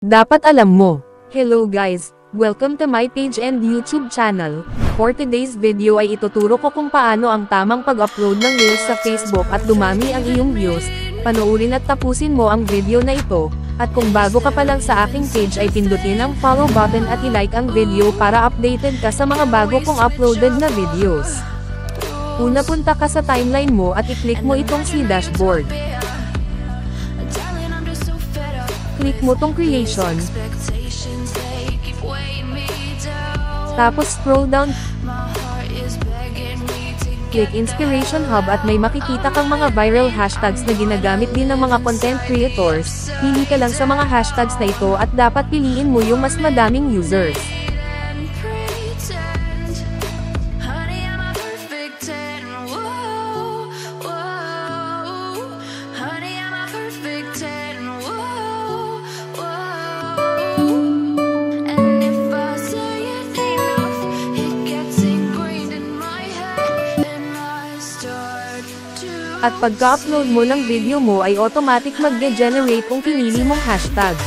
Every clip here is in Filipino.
Dapat alam mo. Hello guys, welcome to my page and YouTube channel. For today's video ay ituturo ko kung paano ang tamang pag-upload ng Reels sa Facebook at dumami ang iyong views. Panoorin at tapusin mo ang video na ito. At kung bago ka pa lang sa aking page ay pindutin ang follow button at i-like ang video para updated ka sa mga bago kong uploaded na videos. Una, punta ka sa timeline mo at i-click mo itong si dashboard. Click mo tong creation. Tapos scroll down. Click Inspiration Hub at may makikita kang mga viral hashtags na ginagamit din ng mga content creators. Pili ka lang sa mga hashtags na ito at dapat piliin mo yung mas madaming users. At pagka-upload mo ng video mo ay automatic mag-generate kung pinili mong hashtag.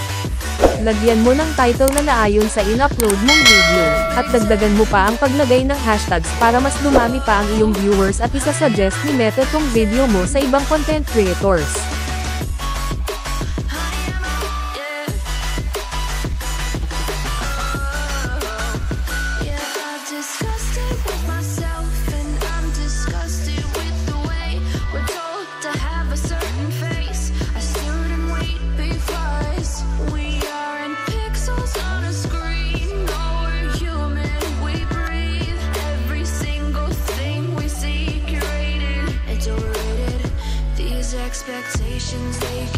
Lagyan mo ng title na naayon sa in-upload mong video, at dagdagan mo pa ang paglagay ng hashtags para mas dumami pa ang iyong viewers at isa-suggest ni Meta tong video mo sa ibang content creators. Expectations, they